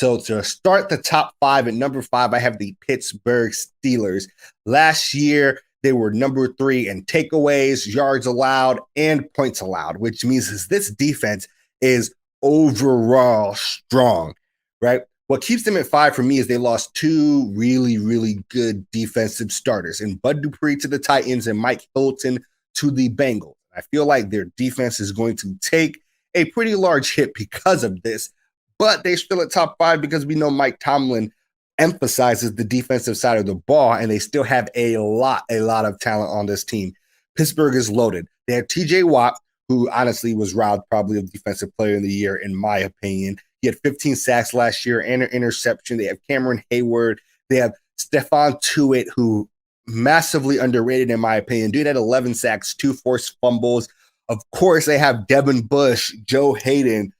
So to start the top 5, at number 5, I have the Pittsburgh Steelers. Last year, they were number 3 in takeaways, yards allowed, and points allowed, which means this defense is overall strong, right? What keeps them at 5 for me is they lost 2 really, really good defensive starters, and Bud Dupree to the Titans and Mike Hilton to the Bengals. I feel like their defense is going to take a pretty large hit because of this, but they're still at top 5 because we know Mike Tomlin emphasizes the defensive side of the ball, and they still have a lot of talent on this team. Pittsburgh is loaded. They have TJ Watt, who honestly was robbed probably of Defensive Player of the Year, in my opinion. He had 15 sacks last year and an interception. They have Cameron Hayward. They have Stephon Tuitt, who massively underrated, in my opinion. Dude had 11 sacks, 2 forced fumbles. Of course, they have Devin Bush, Joe Hayden,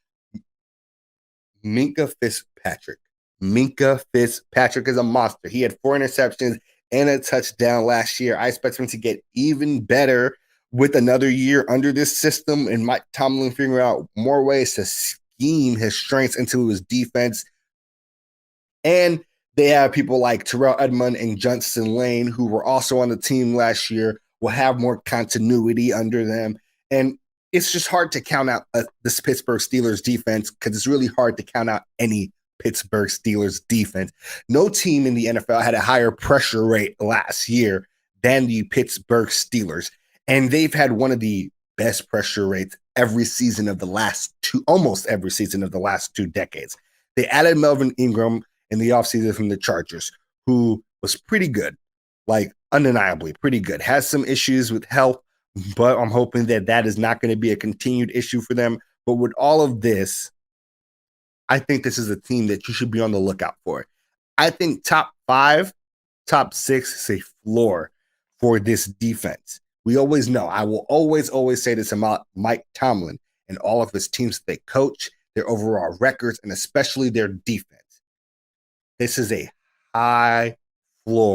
Minkah Fitzpatrick. Minkah Fitzpatrick is a monster. He had 4 interceptions and a touchdown last year. I expect him to get even better with another year under this system, and Mike Tomlin figuring out more ways to scheme his strengths into his defense. And they have people like Terrell Edmond and Johnson Lane, who were also on the team last year, will have more continuity under them. And it's just hard to count out this Pittsburgh Steelers defense, because it's really hard to count out any Pittsburgh Steelers defense. No team in the NFL had a higher pressure rate last year than the Pittsburgh Steelers. And they've had one of the best pressure rates every season of the last 2, almost every season of the last 2 decades. They added Melvin Ingram in the offseason from the Chargers, who was pretty good, like undeniably pretty good. Has some issues with health, but I'm hoping that that is not going to be a continued issue for them. But with all of this, I think this is a team that you should be on the lookout for. I think top 5, top 6 is a floor for this defense. We always know, I will always say this about Mike Tomlin and all of his teams that they coach, their overall records, and especially their defense. This is a high floor